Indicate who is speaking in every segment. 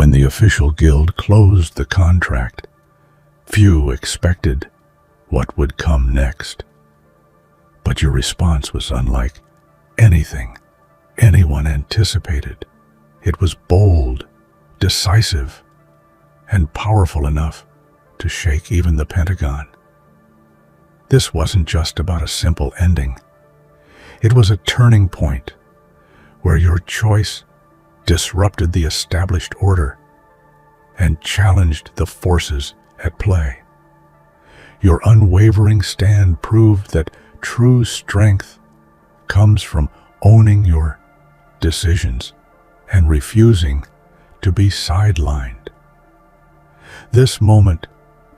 Speaker 1: When the official guild closed the contract, few expected what would come next. But your response was unlike anything anyone anticipated. It was bold, decisive, and powerful enough to shake even the Pentagon. This wasn't just about a simple ending. It was a turning point where your choice disrupted the established order and challenged the forces at play. Your unwavering stand proved that true strength comes from owning your decisions and refusing to be sidelined. This moment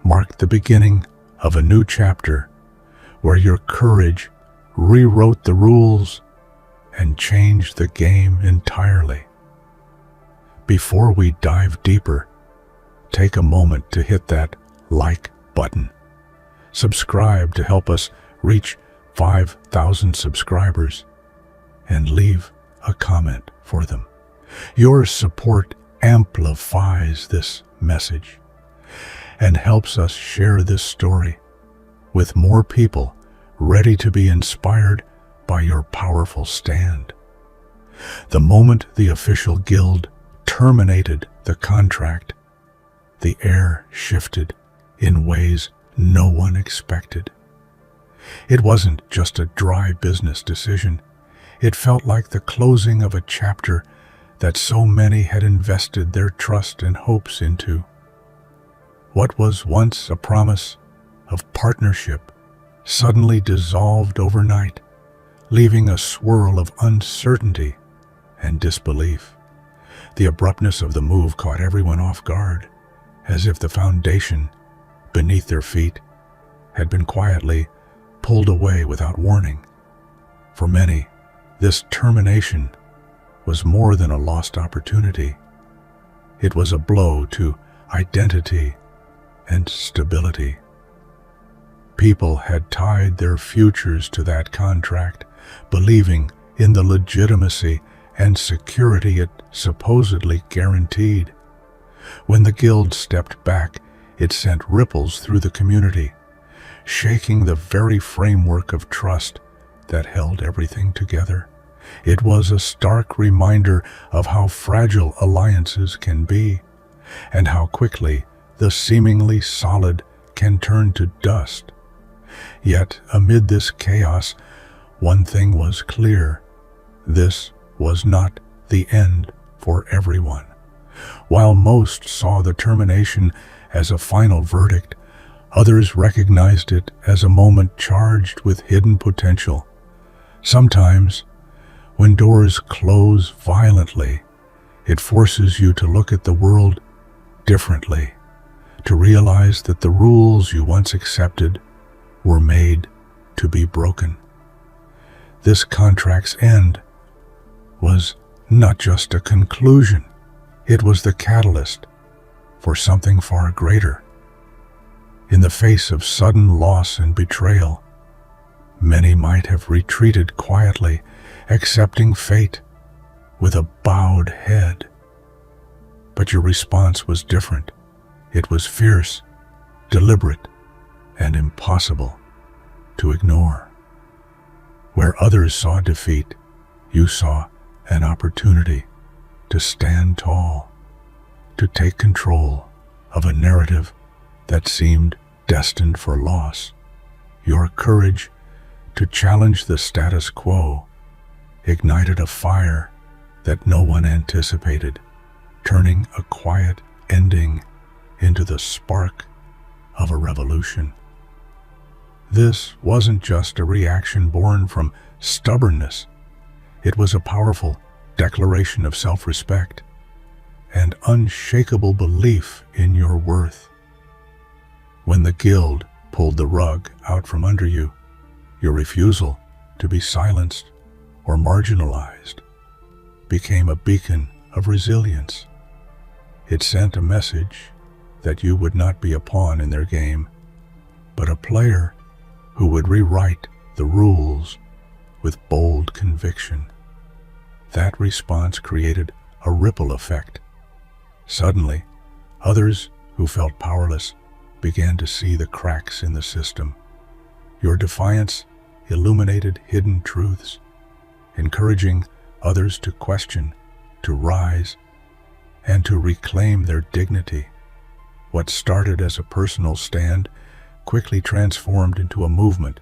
Speaker 1: marked the beginning of a new chapter where your courage rewrote the rules and changed the game entirely. Before we dive deeper, take a moment to hit that like button. Subscribe to help us reach 5,000 subscribers, and leave a comment for them. Your support amplifies this message and helps us share this story with more people ready to be inspired by your powerful stand. The moment the official guild terminated the contract, the air shifted in ways no one expected. It wasn't just a dry business decision. It felt like the closing of a chapter that so many had invested their trust and hopes into. What was once a promise of partnership suddenly dissolved overnight, leaving a swirl of uncertainty and disbelief. The abruptness of the move caught everyone off guard, as if the foundation beneath their feet had been quietly pulled away without warning. For many, this termination was more than a lost opportunity. It was a blow to identity and stability. People had tied their futures to that contract, believing in the legitimacy and security it supposedly guaranteed. When the guild stepped back, it sent ripples through the community, shaking the very framework of trust that held everything together. It was a stark reminder of how fragile alliances can be, and how quickly the seemingly solid can turn to dust. Yet, amid this chaos, one thing was clear: this was not the end for everyone. While most saw the termination as a final verdict, others recognized it as a moment charged with hidden potential. Sometimes, when doors close violently, it forces you to look at the world differently, to realize that the rules you once accepted were made to be broken. This contract's end was not just a conclusion, it was the catalyst for something far greater. In the face of sudden loss and betrayal, many might have retreated quietly, accepting fate with a bowed head. But your response was different. It was fierce, deliberate, and impossible to ignore. Where others saw defeat, you saw an opportunity to stand tall, to take control of a narrative that seemed destined for loss. Your courage to challenge the status quo ignited a fire that no one anticipated, turning a quiet ending into the spark of a revolution. This wasn't just a reaction born from stubbornness. It was a powerful declaration of self-respect and unshakable belief in your worth. When the guild pulled the rug out from under you, your refusal to be silenced or marginalized became a beacon of resilience. It sent a message that you would not be a pawn in their game, but a player who would rewrite the rules with bold conviction. That response created a ripple effect. Suddenly, others who felt powerless began to see the cracks in the system. Your defiance illuminated hidden truths, encouraging others to question, to rise, and to reclaim their dignity. What started as a personal stand quickly transformed into a movement,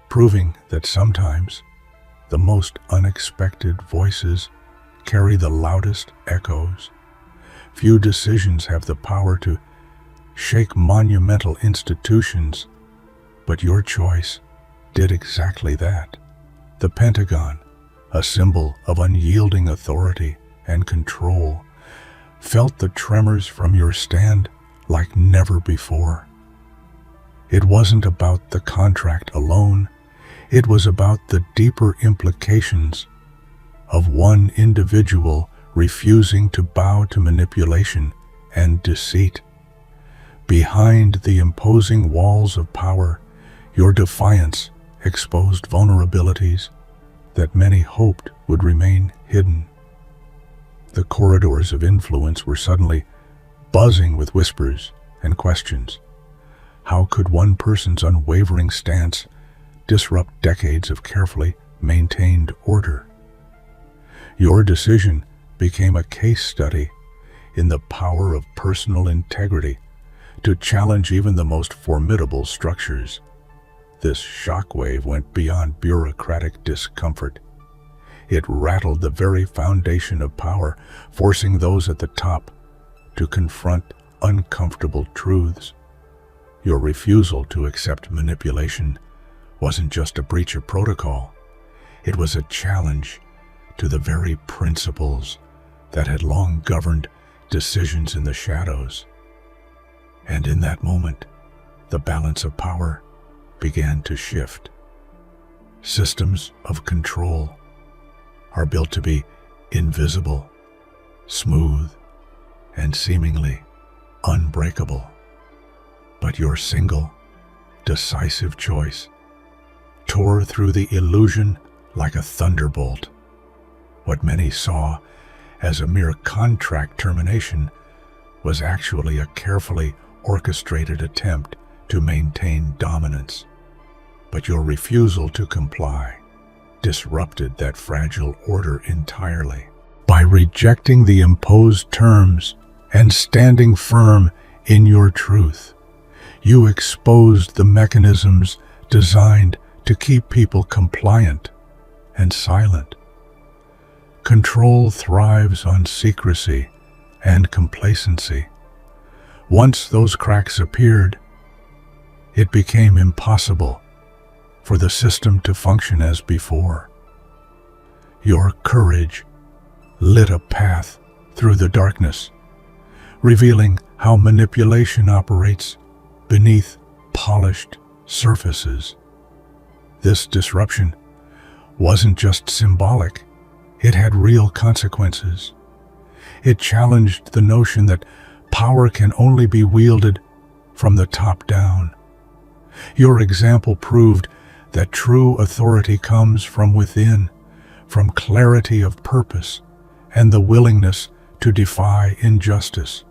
Speaker 1: proving that sometimes the most unexpected voices carry the loudest echoes. Few decisions have the power to shake monumental institutions, but your choice did exactly that. The Pentagon, a symbol of unyielding authority and control, felt the tremors from your stand like never before. It wasn't about the contract alone, it was about the deeper implications of one individual refusing to bow to manipulation and deceit. Behind the imposing walls of power, your defiance exposed vulnerabilities that many hoped would remain hidden. The corridors of influence were suddenly buzzing with whispers and questions. How could one person's unwavering stance disrupt decades of carefully maintained order? Your decision became a case study in the power of personal integrity to challenge even the most formidable structures. This shockwave went beyond bureaucratic discomfort. It rattled the very foundation of power, forcing those at the top to confront uncomfortable truths. Your refusal to accept manipulation wasn't just a breach of protocol. It was a challenge to the very principles that had long governed decisions in the shadows. And in that moment, the balance of power began to shift. Systems of control are built to be invisible, smooth, and seemingly unbreakable. But your single, decisive choice tore through the illusion like a thunderbolt. What many saw as a mere contract termination was actually a carefully orchestrated attempt to maintain dominance. But your refusal to comply disrupted that fragile order entirely. By rejecting the imposed terms and standing firm in your truth, you exposed the mechanisms designed to keep people compliant and silent. Control thrives on secrecy and complacency. Once those cracks appeared, it became impossible for the system to function as before. Your courage lit a path through the darkness, revealing how manipulation operates beneath polished surfaces. This disruption wasn't just symbolic, it had real consequences. It challenged the notion that power can only be wielded from the top down. Your example proved that true authority comes from within, from clarity of purpose and the willingness to defy injustice.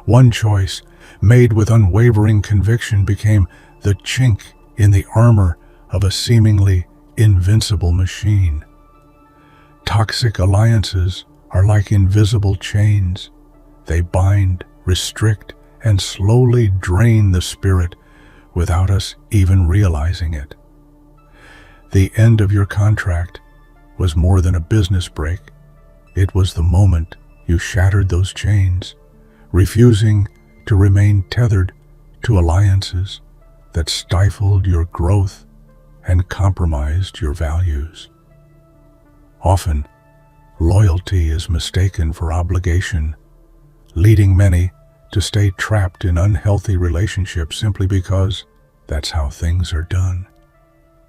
Speaker 1: One choice, made with unwavering conviction, became the chink in the armor of a seemingly invincible machine. Toxic alliances are like invisible chains. They bind, restrict, and slowly drain the spirit without us even realizing it. The end of your contract was more than a business break. It was the moment you shattered those chains, refusing to remain tethered to alliances that stifled your growth and compromised your values. Often, loyalty is mistaken for obligation, leading many to stay trapped in unhealthy relationships simply because that's how things are done.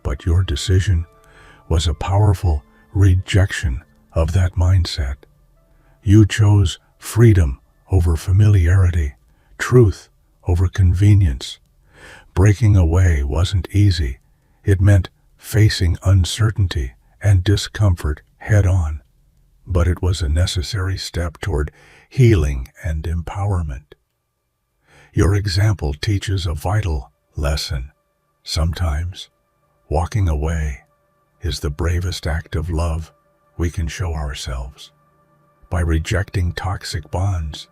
Speaker 1: But your decision was a powerful rejection of that mindset. You chose freedom over familiarity, truth over convenience. Breaking away wasn't easy. It meant facing uncertainty and discomfort head on. But it was a necessary step toward healing, and empowerment. Your example teaches a vital lesson. Sometimes, walking away is the bravest act of love we can show ourselves. By rejecting toxic bonds,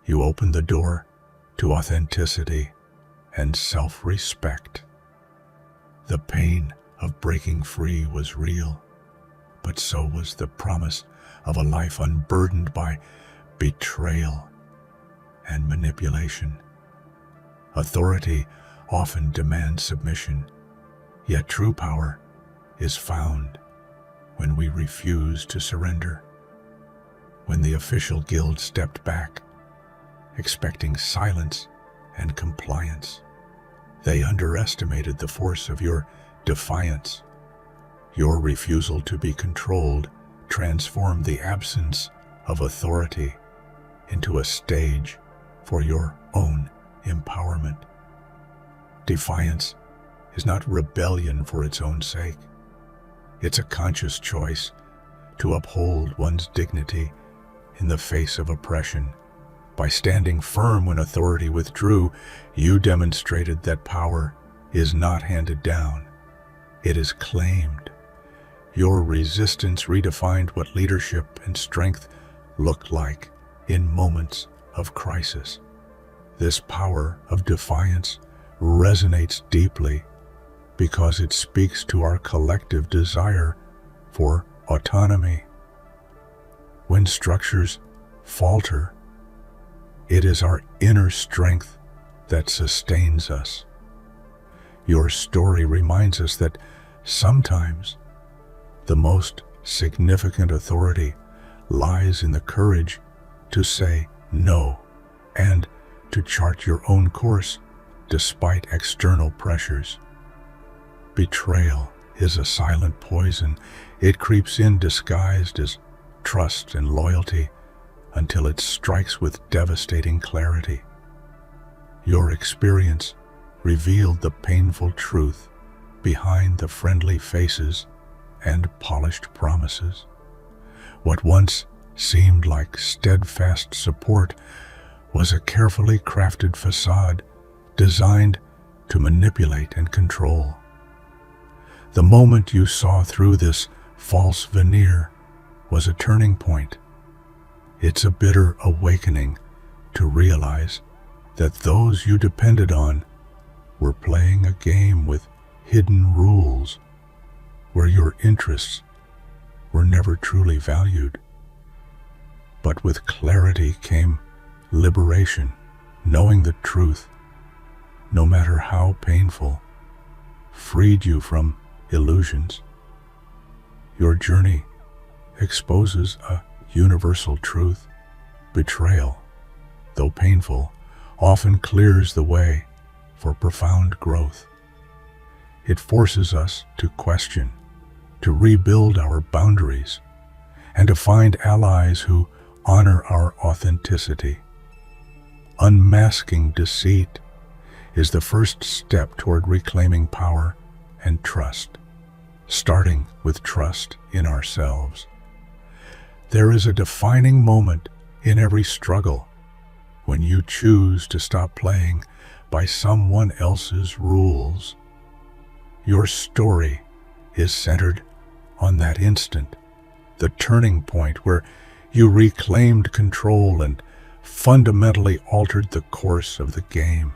Speaker 1: you open the door to authenticity and self-respect. The pain of breaking free was real, but so was the promise of a life unburdened by betrayal and manipulation. Authority often demands submission, yet true power is found when we refuse to surrender. When the official guild stepped back, expecting silence and compliance, they underestimated the force of your defiance. Your refusal to be controlled transformed the absence of authority into a stage for your own empowerment. Defiance is not rebellion for its own sake. It's a conscious choice to uphold one's dignity in the face of oppression. By standing firm when authority withdrew, you demonstrated that power is not handed down. It is claimed. Your resistance redefined what leadership and strength looked like in moments of crisis. This power of defiance resonates deeply because it speaks to our collective desire for autonomy. When structures falter, it is our inner strength that sustains us. Your story reminds us that sometimes the most significant authority lies in the courage to say no and to chart your own course despite external pressures. Betrayal is a silent poison. It creeps in disguised as trust and loyalty until it strikes with devastating clarity. Your experience revealed the painful truth behind the friendly faces and polished promises. What once seemed like steadfast support was a carefully crafted facade designed to manipulate and control. The moment you saw through this false veneer was a turning point. It's a bitter awakening to realize that those you depended on were playing a game with hidden rules where your interests were never truly valued. But with clarity came liberation, knowing the truth, no matter how painful, freed you from illusions. Your journey exposes a universal truth. Betrayal, though painful, often clears the way for profound growth. It forces us to question, to rebuild our boundaries, and to find allies who honor our authenticity. Unmasking deceit is the first step toward reclaiming power and trust, starting with trust in ourselves. There is a defining moment in every struggle when you choose to stop playing by someone else's rules. Your story is centered on that instant, the turning point where you reclaimed control and fundamentally altered the course of the game.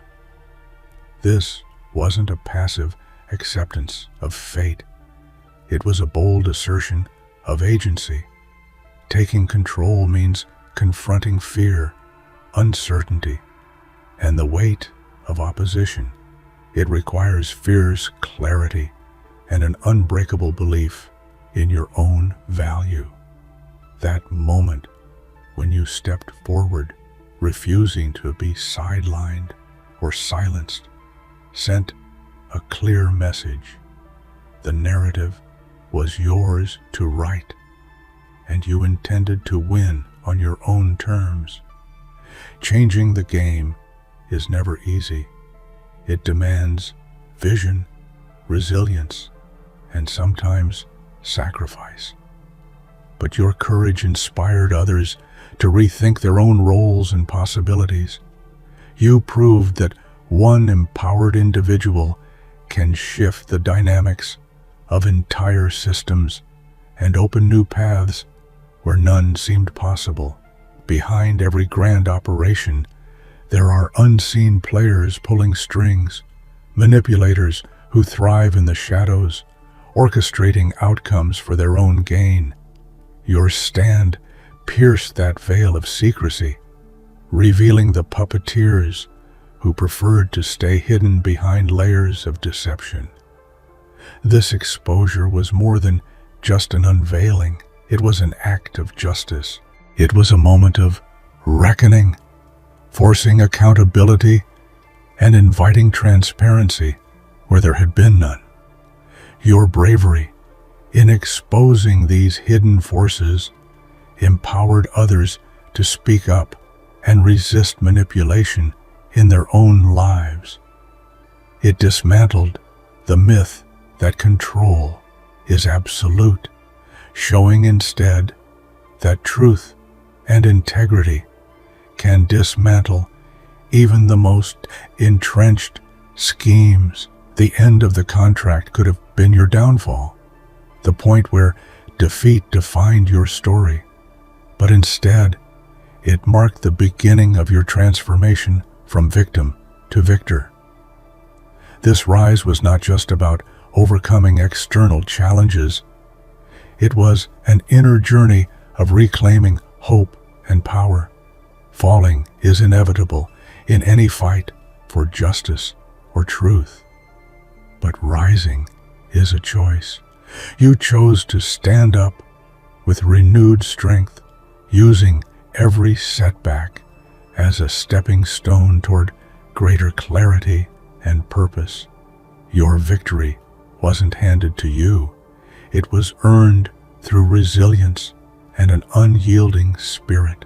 Speaker 1: This wasn't a passive acceptance of fate. It was a bold assertion of agency. Taking control means confronting fear, uncertainty, and the weight of opposition. It requires fierce clarity and an unbreakable belief in your own value. That moment when you stepped forward, refusing to be sidelined or silenced, sent a clear message. The narrative was yours to write, and you intended to win on your own terms. Changing the game is never easy. It demands vision, resilience, and sometimes sacrifice. But your courage inspired others to rethink their own roles and possibilities. You proved that one empowered individual can shift the dynamics of entire systems and open new paths where none seemed possible. Behind every grand operation, there are unseen players pulling strings, manipulators who thrive in the shadows, orchestrating outcomes for their own gain. Your stand pierced that veil of secrecy, revealing the puppeteers who preferred to stay hidden behind layers of deception. This exposure was more than just an unveiling. It was an act of justice. It was a moment of reckoning, forcing accountability and inviting transparency where there had been none. Your bravery in exposing these hidden forces empowered others to speak up and resist manipulation in their own lives. It dismantled the myth that control is absolute, showing instead that truth and integrity can dismantle even the most entrenched schemes. The end of the contract could have been your downfall, the point where defeat defined your story, but instead, it marked the beginning of your transformation from victim to victor. This rise was not just about overcoming external challenges. It was an inner journey of reclaiming hope and power. Falling is inevitable in any fight for justice or truth. But rising is a choice. You chose to stand up with renewed strength, using every setback as a stepping stone toward greater clarity and purpose. Your victory wasn't handed to you. It was earned through resilience and an unyielding spirit.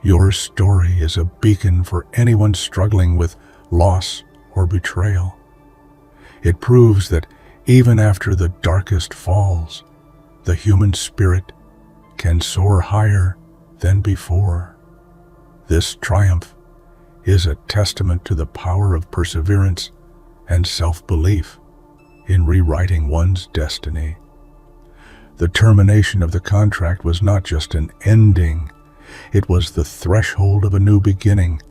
Speaker 1: Your story is a beacon for anyone struggling with loss or betrayal. It proves that even after the darkest falls, the human spirit can soar higher than before. This triumph is a testament to the power of perseverance and self-belief in rewriting one's destiny. The termination of the contract was not just an ending, it was the threshold of a new beginning.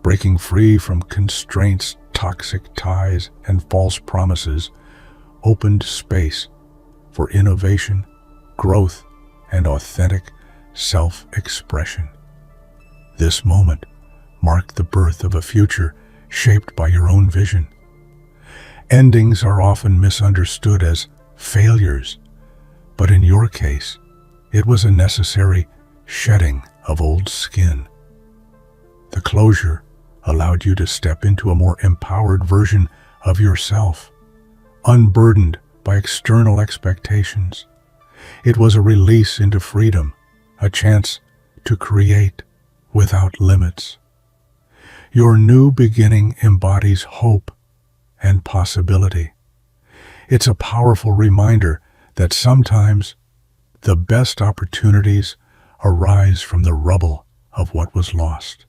Speaker 1: Breaking free from constraints, toxic ties, and false promises opened space for innovation, growth, and authentic self-expression. This moment marked the birth of a future shaped by your own vision. Endings are often misunderstood as failures, but in your case, it was a necessary shedding of old skin. The closure allowed you to step into a more empowered version of yourself, unburdened by external expectations. It was a release into freedom, a chance to create without limits. Your new beginning embodies hope and possibility. It's a powerful reminder that sometimes the best opportunities arise from the rubble of what was lost.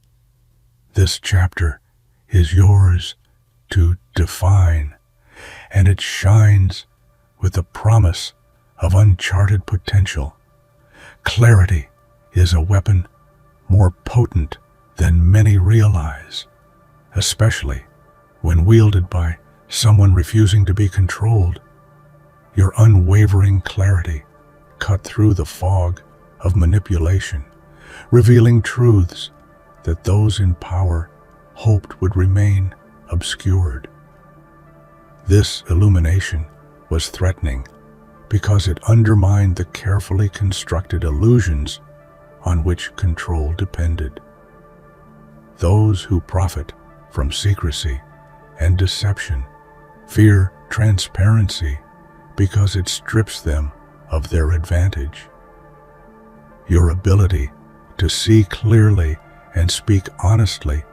Speaker 1: This chapter is yours to define, and it shines with the promise of uncharted potential. Clarity is a weapon more potent than many realize, especially when wielded by someone refusing to be controlled. Your unwavering clarity cut through the fog of manipulation, revealing truths that those in power hoped would remain obscured. This illumination was threatening because it undermined the carefully constructed illusions on which control depended. Those who profit from secrecy and deception fear transparency because it strips them of their advantage. Your ability to see clearly and speak honestly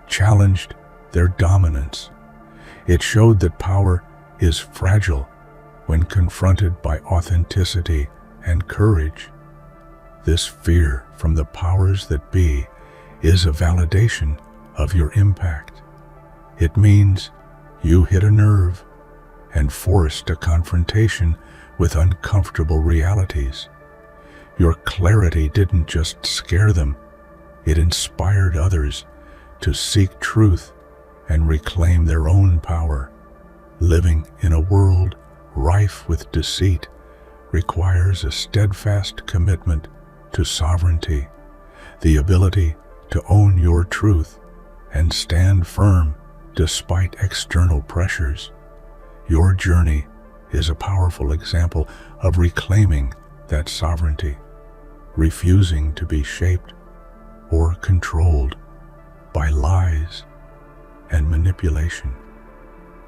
Speaker 1: challenged their dominance. It showed that power is fragile when confronted by authenticity and courage. This fear from the powers that be is a validation of your impact. It means you hit a nerve and forced a confrontation with uncomfortable realities. Your clarity didn't just scare them, it inspired others to seek truth and reclaim their own power. Living in a world rife with deceit requires a steadfast commitment to sovereignty, the ability to own your truth and stand firm despite external pressures. Your journey is a powerful example of reclaiming that sovereignty, refusing to be shaped or controlled by lies and manipulation.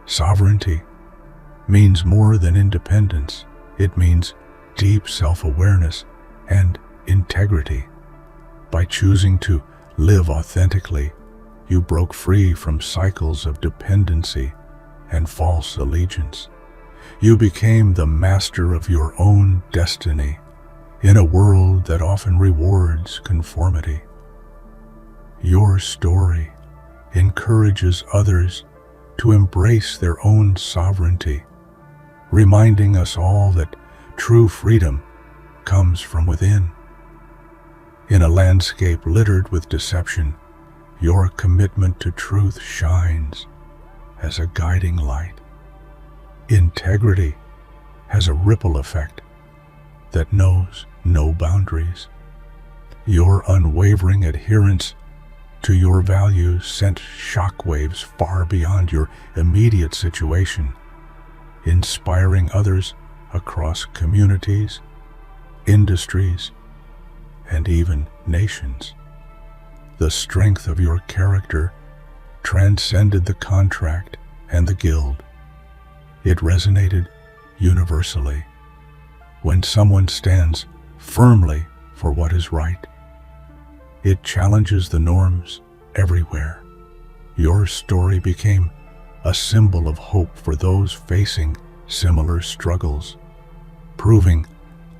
Speaker 1: Sovereignty means more than independence. It means deep self-awareness and integrity. By choosing to live authentically, you broke free from cycles of dependency and false allegiance. You became the master of your own destiny in a world that often rewards conformity. Your story encourages others to embrace their own sovereignty, reminding us all that true freedom comes from within. In a landscape littered with deception, your commitment to truth shines as a guiding light. Integrity has a ripple effect that knows no boundaries. Your unwavering adherence to your values sent shockwaves far beyond your immediate situation, inspiring others across communities, industries, and even nations. The strength of your character transcended the contract and the guild. It resonated universally. When someone stands firmly for what is right, it challenges the norms everywhere. Your story became a symbol of hope for those facing similar struggles, proving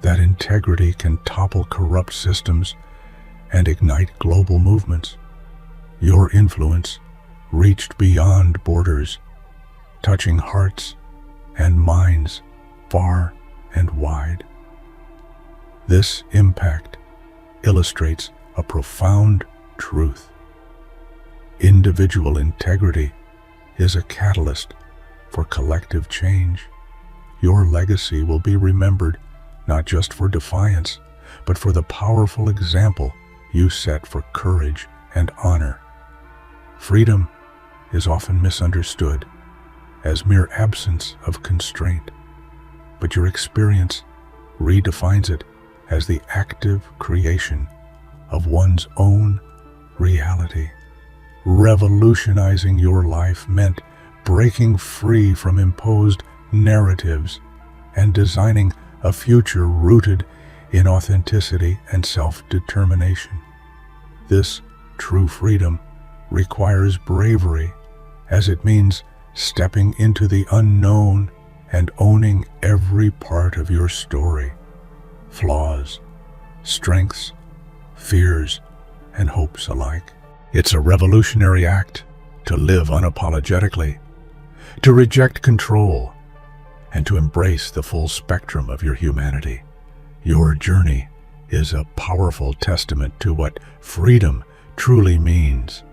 Speaker 1: that integrity can topple corrupt systems and ignite global movements. Your influence reached beyond borders, touching hearts and minds far and wide. This impact illustrates a profound truth. Individual integrity is a catalyst for collective change. Your legacy will be remembered not just for defiance, but for the powerful example you set for courage and honor. Freedom is often misunderstood as mere absence of constraint, but your experience redefines it as the active creation of one's own reality. Revolutionizing your life meant breaking free from imposed narratives and designing a future rooted in authenticity and self-determination. This true freedom requires bravery, as it means stepping into the unknown and owning every part of your story, flaws, strengths, fears, and hopes alike. It's a revolutionary act to live unapologetically, to reject control, and to embrace the full spectrum of your humanity. Your journey is a powerful testament to what freedom truly means: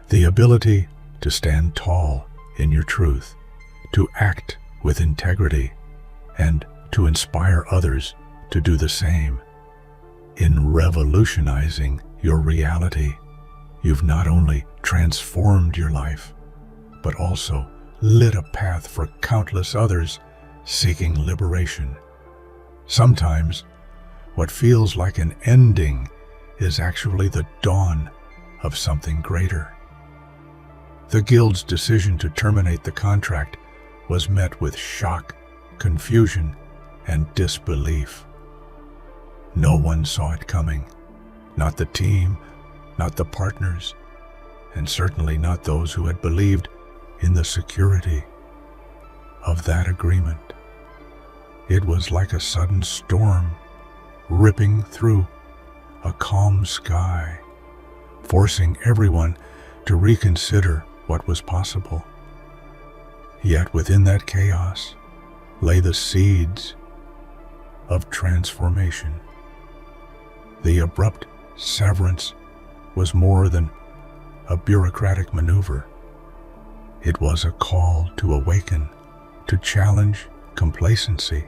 Speaker 1: the ability to stand tall in your truth, to act with integrity, and to inspire others to do the same. In revolutionizing your reality, you've not only transformed your life, but also lit a path for countless others seeking liberation. Sometimes, what feels like an ending is actually the dawn of something greater. The Guild's decision to terminate the contract was met with shock, confusion, and disbelief. No one saw it coming. Not the team, not the partners, and certainly not those who had believed in the security of that agreement. It was like a sudden storm ripping through a calm sky, forcing everyone to reconsider what was possible. Yet within that chaos lay the seeds of transformation. The abrupt severance was more than a bureaucratic maneuver. It was a call to awaken, to challenge complacency,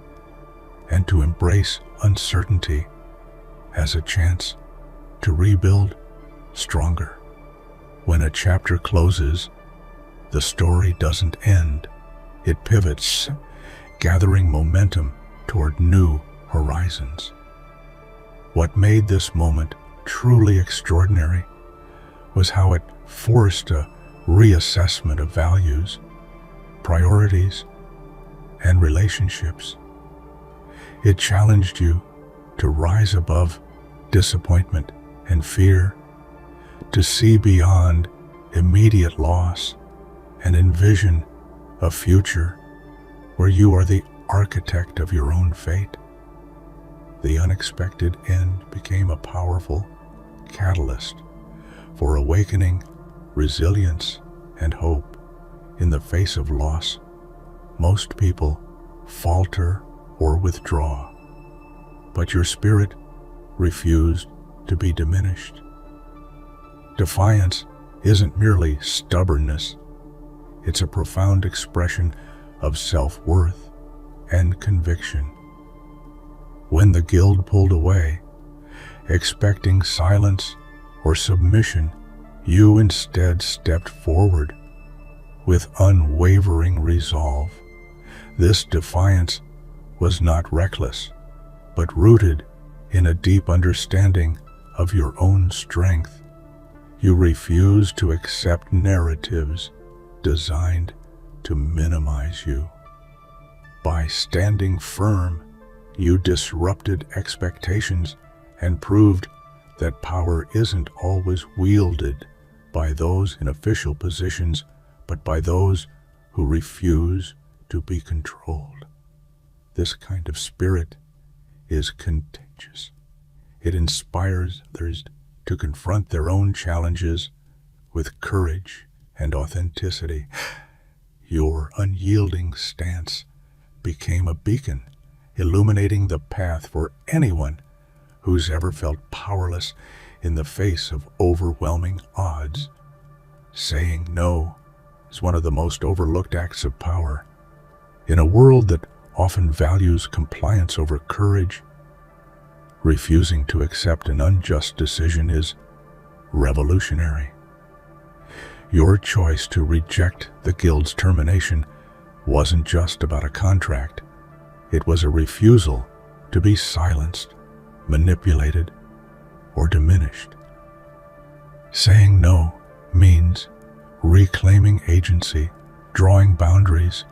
Speaker 1: and to embrace uncertainty as a chance to rebuild stronger. When a chapter closes, the story doesn't end. It pivots, gathering momentum toward new horizons. What made this moment truly extraordinary was how it forced a reassessment of values, priorities, and relationships. It challenged you to rise above disappointment and fear, to see beyond immediate loss and envision a future where you are the architect of your own fate. The unexpected end became a powerful catalyst for awakening resilience and hope. In the face of loss, most people falter or withdraw, but your spirit refused to be diminished. Defiance isn't merely stubbornness, it's a profound expression of self-worth and conviction. When the guild pulled away, expecting silence or submission, you instead stepped forward with unwavering resolve. This defiance was not reckless, but rooted in a deep understanding of your own strength. You refused to accept narratives designed to minimize you. By standing firm, you disrupted expectations and proved that power isn't always wielded by those in official positions, but by those who refuse to be controlled. This kind of spirit is contagious. It inspires others to confront their own challenges with courage and authenticity. Your unyielding stance became a beacon, illuminating the path for anyone who's ever felt powerless in the face of overwhelming odds. Saying no is one of the most overlooked acts of power. In a world that often values compliance over courage, refusing to accept an unjust decision is revolutionary. Your choice to reject the guild's termination wasn't just about a contract. It was a refusal to be silenced, manipulated, or diminished. Saying no means reclaiming agency, drawing boundaries,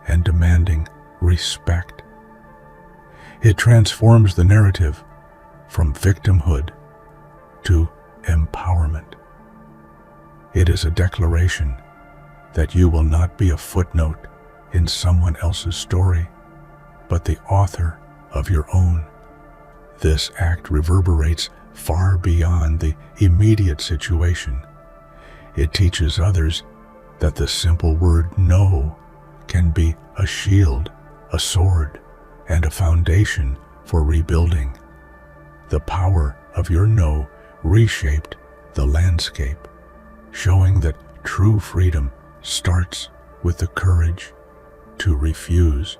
Speaker 1: and demanding respect. It transforms the narrative from victimhood to empowerment. It is a declaration that you will not be a footnote in someone else's story, but the author of your own. This act reverberates far beyond the immediate situation. It teaches others that the simple word no can be a shield, a sword, and a foundation for rebuilding. The power of your no reshaped the landscape, showing that true freedom starts with the courage to refuse.